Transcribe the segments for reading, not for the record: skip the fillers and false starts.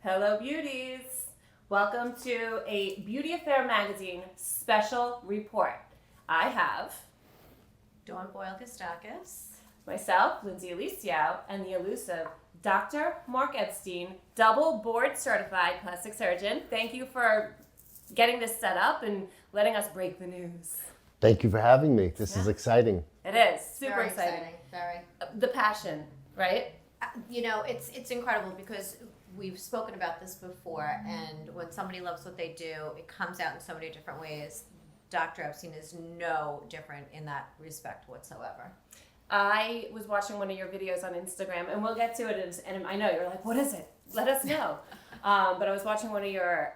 Hello, beauties. Welcome to a Beauty Affair Magazine special report. I have Dawn Boyle-Kostakis, myself, Lindsay Alicio, and the elusive Dr. Mark Epstein, double board certified plastic surgeon. Thank you for getting this set up and letting us break the news. Thank you for having me. This is exciting. It is super very exciting. Very. The passion, right? You know, it's incredible because we've spoken about this before, and when somebody loves what they do, it comes out in so many different ways. Dr. Epstein is no different in that respect whatsoever. I was watching one of your videos on Instagram, and we'll get to it, and I know you're like, what is it? Let us know. But I was watching one of your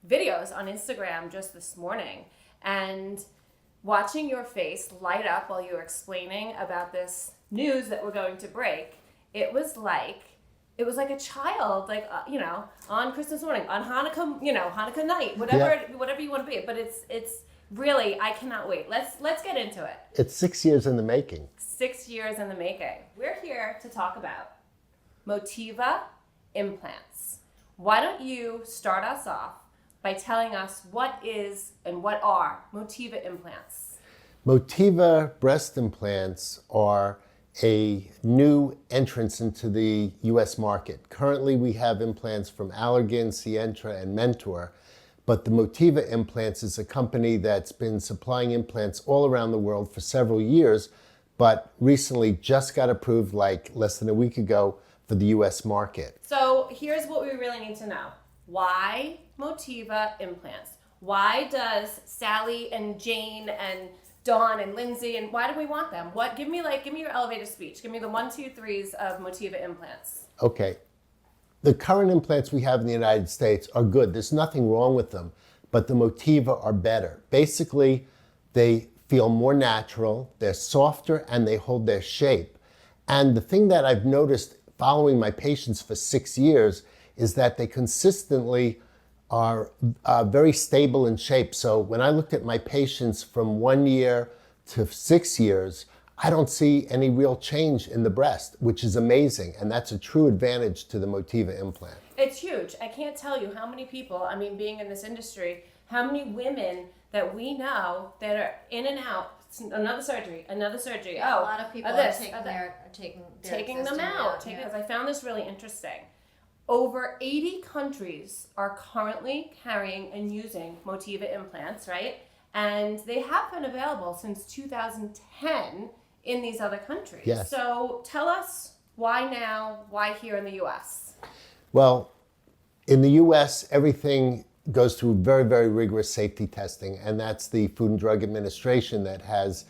videos on Instagram just this morning, and watching your face light up while you were explaining about this news that we're going to break, it was like a child, like, on Christmas morning, on Hanukkah, Hanukkah night, whatever you want to be. But it's really, I cannot wait. Let's get into it. It's 6 years in the making. 6 years in the making. We're here to talk about Motiva implants. Why don't you start us off by telling us what is and what are Motiva implants? Motiva breast implants are a new entrance into the U.S. market. Currently, we have implants from Allergan, Sientra, and Mentor, but the Motiva Implants is a company that's been supplying implants all around the world for several years, but recently just got approved like less than a week ago for the U.S. market. So here's what we really need to know. Why Motiva implants? Why does Sally and Jane and Dawn and Lindsay, and why do we want them? Give me your elevator speech. Give me the 1, 2, 3s of Motiva implants. Okay. The current implants we have in the United States are good. There's nothing wrong with them, but the Motiva are better. Basically, they feel more natural, they're softer, and they hold their shape. And the thing that I've noticed following my patients for 6 years is that they consistently are very stable in shape. So when I looked at my patients from 1 year to 6 years, I don't see any real change in the breast, which is amazing. And that's a true advantage to the Motiva implant. It's huge. I can't tell you how many people, being in this industry, how many women that we know that are in and out, another surgery. Yeah, a lot of people are taking them out. Because I found this really interesting. Over 80 countries are currently carrying and using Motiva implants, right? And they have been available since 2010 in these other countries. Yes. So tell us why now, why here in the U.S.? Well, in the U.S., everything goes through very, very rigorous safety testing, and that's the Food and Drug Administration that has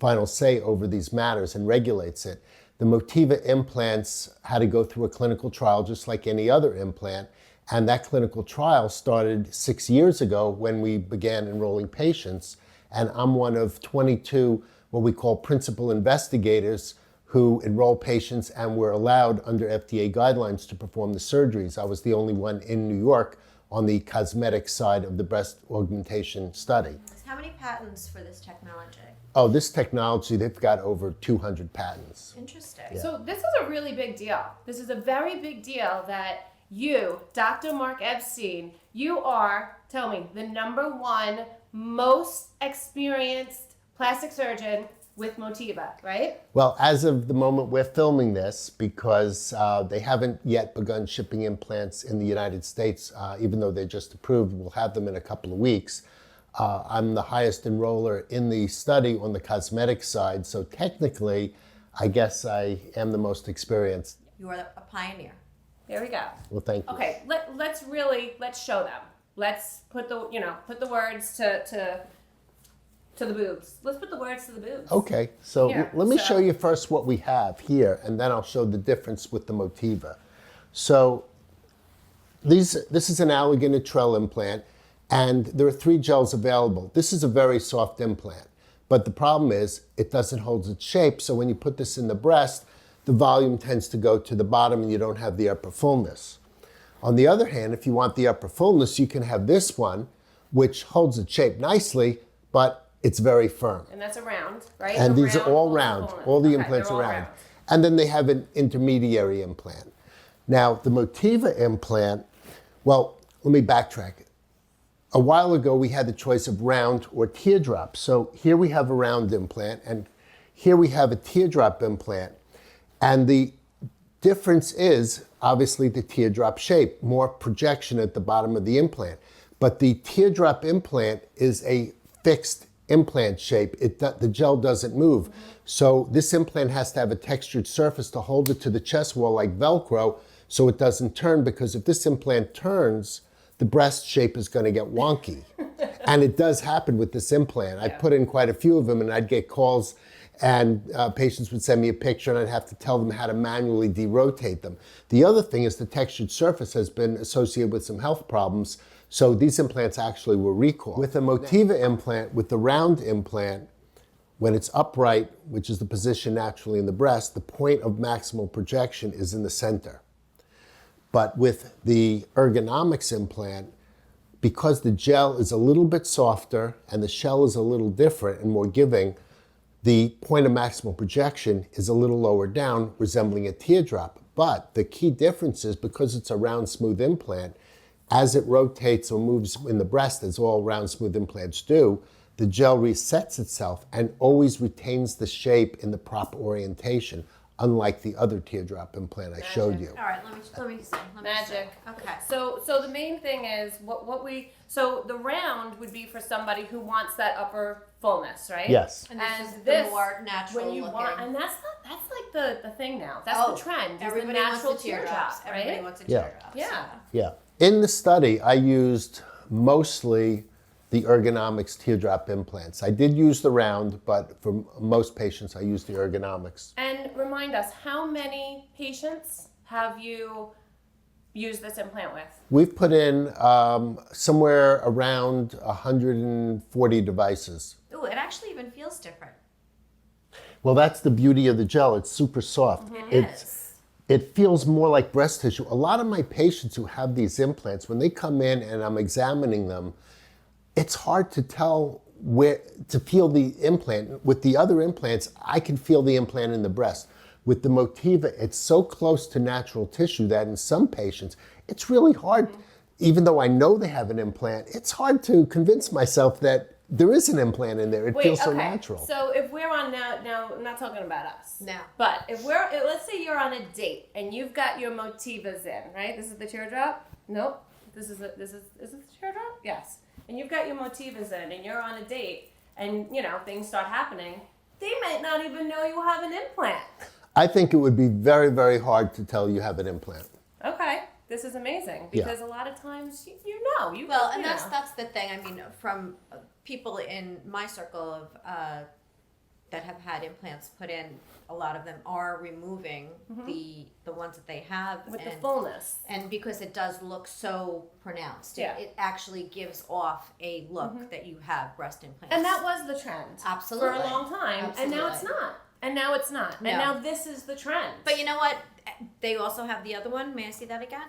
final say over these matters and regulates it. The Motiva implants had to go through a clinical trial just like any other implant, and that clinical trial started 6 years ago when we began enrolling patients, and I'm one of 22 what we call principal investigators who enroll patients and were allowed under FDA guidelines to perform the surgeries. I was the only one in New York on the cosmetic side of the breast augmentation study. How many patents for this technology? Oh, this technology, they've got over 200 patents. Interesting. Yeah. So this is a really big deal. This is a very big deal that you, Dr. Mark Epstein, you are, tell me, the #1 most experienced plastic surgeon with Motiva, right? Well, as of the moment we're filming this, because they haven't yet begun shipping implants in the United States, even though they're just approved, we'll have them in a couple of weeks. I'm the highest enroller in the study on the cosmetic side, so technically, I guess I am the most experienced. You are a pioneer. There we go. Well, thank you. Okay, let's show them. Let's put the words to the boobs. Let's put the words to the boobs. Okay, so Here, let me so- show you first what we have here, and then I'll show the difference with the Motiva. So this is an Allergan Trell implant, and there are 3 gels available. This is a very soft implant, but the problem is it doesn't hold its shape, so when you put this in the breast, the volume tends to go to the bottom and you don't have the upper fullness. On the other hand, if you want the upper fullness, you can have this one, which holds its shape nicely, but it's very firm. And that's a round, right? And A these are all full round. component. All the Okay, implants they're are all round. And then they have an intermediary implant. Now, the Motiva implant, well, let me backtrack. A while ago, we had the choice of round or teardrop. So here we have a round implant, and here we have a teardrop implant. And the difference is, obviously, the teardrop shape, more projection at the bottom of the implant. But the teardrop implant is a fixed implant shape. The gel doesn't move. So this implant has to have a textured surface to hold it to the chest wall like Velcro so it doesn't turn, because if this implant turns, the breast shape is going to get wonky. And it does happen with this implant. I put in quite a few of them, and I'd get calls, and patients would send me a picture, and I'd have to tell them how to manually derotate them. The other thing is the textured surface has been associated with some health problems, so these implants actually were recalled. With the Motiva implant, with the round implant, when it's upright, which is the position naturally in the breast, the point of maximal projection is in the center. But with the ergonomics implant, because the gel is a little bit softer and the shell is a little different and more giving, the point of maximal projection is a little lower down, resembling a teardrop. But the key difference is, because it's a round, smooth implant, as it rotates or moves in the breast, as all round, smooth implants do, the gel resets itself and always retains the shape in the proper orientation, unlike the other teardrop implant I showed you. All right, let me see. Magic. Okay. So the main thing is so the round would be for somebody who wants that upper fullness, right? Yes. And this is the more natural when you looking. want, and that's like the thing now. That's the trend. Is Everybody the natural wants the teardrops. right? Everybody wants a Yeah. teardrop. Yeah. Yeah. In the study, I used mostly the ergonomics teardrop implants. I did use the round, but for most patients, I used the ergonomics. And remind us, how many patients have you used this implant with? We've put in somewhere around 140 devices. Ooh, it actually even feels different. Well, that's the beauty of the gel. It's super soft. It feels more like breast tissue. A lot of my patients who have these implants, when they come in and I'm examining them, it's hard to tell where to feel the implant. With the other implants, I can feel the implant in the breast. With the Motiva, it's so close to natural tissue that in some patients, it's really hard, even though I know they have an implant, it's hard to convince myself that there is an implant in there. It feels so natural. So if we're on now, I'm not talking about us. No. But let's say you're on a date and you've got your Motivas in, right? This is the teardrop? Nope. Is this the teardrop? Yes. And you've got your Motivas in and you're on a date and, things start happening, they might not even know you have an implant. I think it would be very, very hard to tell you have an implant. Okay. This is amazing because a lot of times you know. That's the thing. I mean, from people in my circle of that have had implants put in, a lot of them are removing the ones that they have with the fullness. And because it does look so pronounced, it actually gives off a look that you have breast implants. And that was the trend. Absolutely. For a long time. Absolutely. And now it's not. And now it's not. No. And now this is the trend. But you know what? They also have the other one. May I see that again?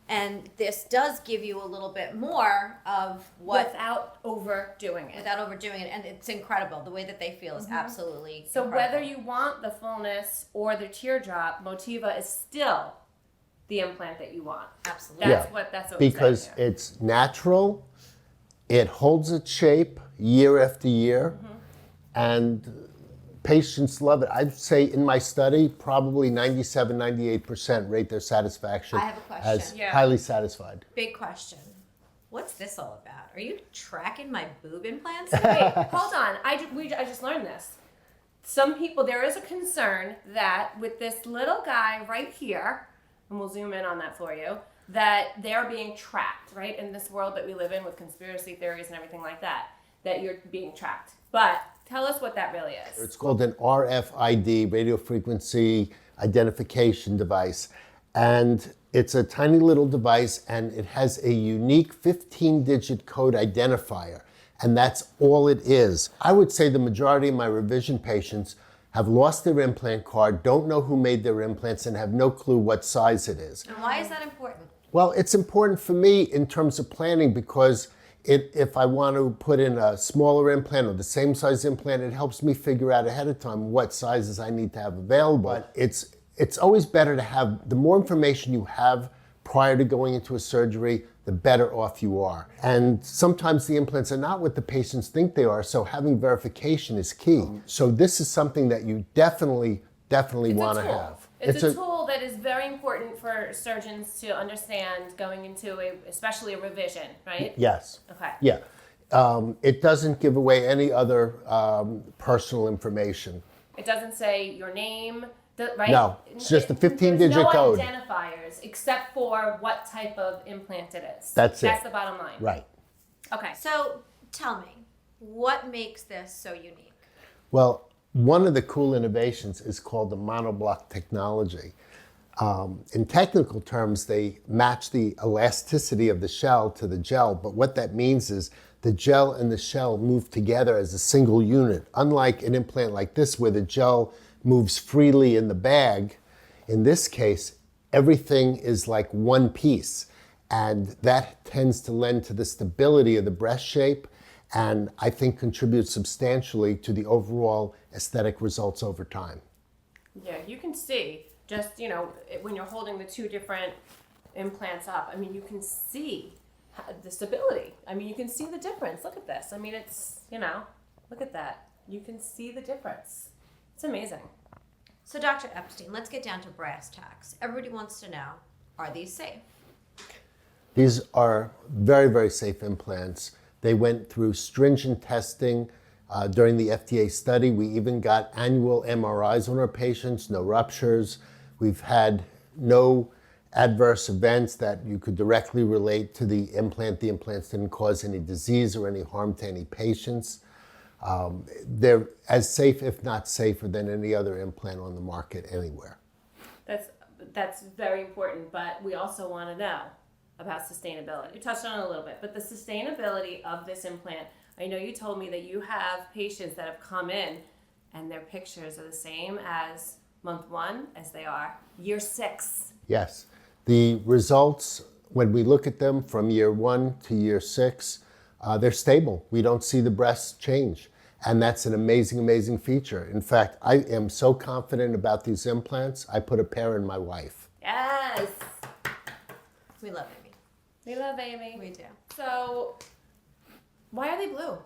And this does give you a little bit more of what... Without overdoing it. Without overdoing it. And it's incredible. The way that they feel is absolutely So incredible. whether you want the fullness or the teardrop, Motiva is still the implant that you want. Absolutely. That's what we're Because saying here. it's natural, it holds its shape year after year, and patients love it. I'd say in my study, probably 97, 98% rate their satisfaction I have a question. as Yeah. highly satisfied. Big question. What's this all about? Are you tracking my boob implants? Wait, hold on. I just learned this. Some people, there is a concern that with this little guy right here, and we'll zoom in on that for you, that they're being tracked, right? In this world that we live in with conspiracy theories and everything like that, that you're being tracked. But tell us what that really is. It's called an RFID, radio frequency identification device. And it's a tiny little device, and it has a unique 15-digit code identifier. And that's all it is. I would say the majority of my revision patients have lost their implant card, don't know who made their implants, and have no clue what size it is. And why is that important? Well, it's important for me in terms of planning because if I want to put in a smaller implant or the same size implant, it helps me figure out ahead of time what sizes I need to have available. But it's always better to have, the more information you have prior to going into a surgery, the better off you are. And sometimes the implants are not what the patients think they are, so having verification is key. So this is something that you definitely want to have. It's a tool that is very important for surgeons to understand going into especially a revision, right? Yes. Okay. Yeah. It doesn't give away any other personal information. It doesn't say your name, right? No, it's just a 15-digit There's code. no identifiers except for what type of implant it is. That's it. That's the bottom line. Right. Okay. So tell me, what makes this so unique? Well, one of the cool innovations is called the monoblock technology. In technical terms, they match the elasticity of the shell to the gel, but what that means is the gel and the shell move together as a single unit. Unlike an implant like this where the gel moves freely in the bag, in this case, everything is like one piece. And that tends to lend to the stability of the breast shape and I think contributes substantially to the overall aesthetic results over time. Yeah, you can see just, when you're holding the two different implants up, I mean, you can see the stability. I mean, you can see the difference. Look at this. I mean, it's, look at that. You can see the difference. It's amazing. So Dr. Epstein, let's get down to brass tacks. Everybody wants to know, are these safe? These are very, very safe implants. They went through stringent testing during the FDA study. We even got annual MRIs on our patients, no ruptures. We've had no adverse events that you could directly relate to the implant. The implants didn't cause any disease or any harm to any patients. They're as safe, if not safer, than any other implant on the market anywhere. That's very important, but we also want to know about sustainability. You touched on it a little bit, but the sustainability of this implant. I know you told me that you have patients that have come in and their pictures are the same as month 1 as they are year 6. Yes. The results, when we look at them from year 1 to year 6, they're stable. We don't see the breasts change. And that's an amazing, amazing feature. In fact, I am so confident about these implants, I put a pair in my wife. Yes. We love Amy. We love Amy. We do. So, why are they blue?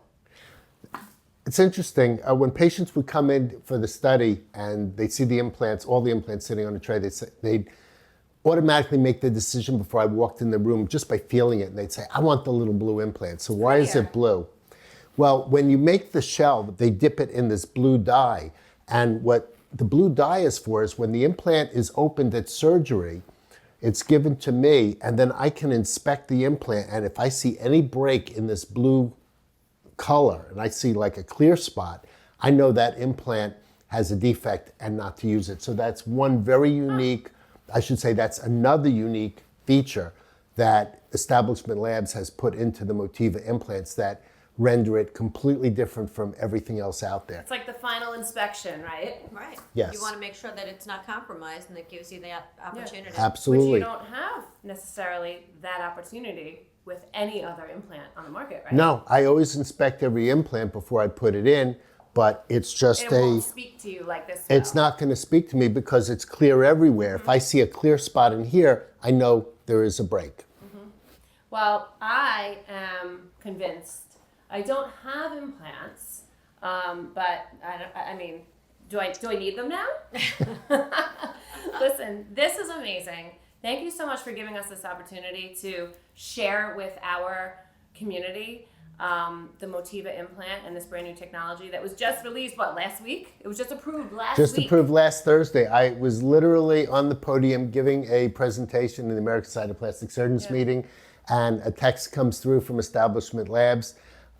It's interesting. When patients would come in for the study and they see the implants, all the implants sitting on a tray, they'd automatically make the decision before I walked in the room just by feeling it. And they'd say, I want the little blue implant. So why is it blue? Well, when you make the shell, they dip it in this blue dye. And what the blue dye is for is when the implant is opened at surgery, it's given to me, and then I can inspect the implant. And if I see any break in this blue color, and I see like a clear spot, I know that implant has a defect and not to use it. So that's one very unique, I should say that's another unique feature that Establishment Labs has put into the Motiva implants that render it completely different from everything else out there. It's like the final inspection, right? Right. Yes. You want to make sure that it's not compromised and that gives you the opportunity. Absolutely. Which you don't have necessarily that opportunity with any other implant on the market, right? No, I always inspect every implant before I put it in, but it's just It won't speak to you like this. It's not going to speak to me because it's clear everywhere. If I see a clear spot in here, I know there is a break. Well, I am convinced. I don't have implants, but I mean, do I need them now? Listen, this is amazing. Thank you so much for giving us this opportunity to share with our community the Motiva implant and this brand new technology that was just released, last week? It was just approved last week. Just approved last Thursday. I was literally on the podium giving a presentation in the American Society of Plastic Surgeons meeting, and a text comes through from Establishment Labs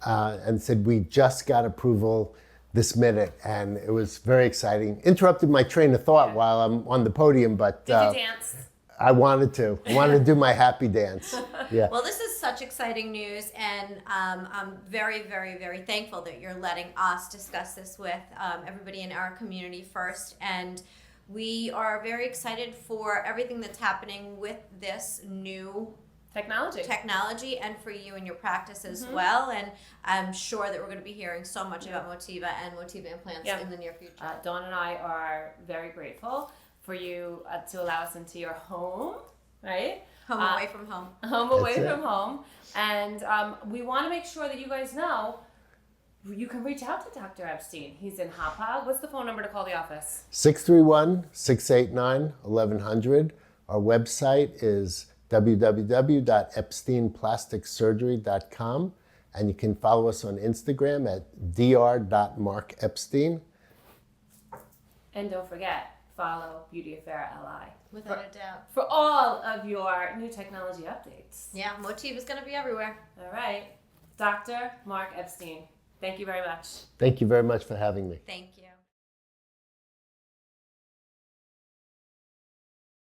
and said, we just got approval this minute, and it was very exciting. Interrupted my train of thought while I'm on the podium, but Did you dance? I wanted to do my happy dance. Yeah. Well, this is such exciting news, and I'm very, very, very thankful that you're letting us discuss this with everybody in our community first. And we are very excited for everything that's happening with this new technology and for you and your practice as well. And I'm sure that we're going to be hearing so much about Motiva and Motiva implants in the near future. Dawn and I are very grateful for you to allow us into your home, right? Home away from home. Home away That's it. from home. And we want to make sure that you guys know you can reach out to Dr. Epstein. He's in Hapa. What's the phone number to call the office? 631-689-1100. Our website is www.epsteinplasticsurgery.com. And you can follow us on Instagram at dr.markepstein. And don't forget, follow Beauty Affair LI. Without a doubt. For all of your new technology updates. Yeah, Motiva is going to be everywhere. All right. Dr. Mark Epstein, thank you very much. Thank you very much for having me. Thank you.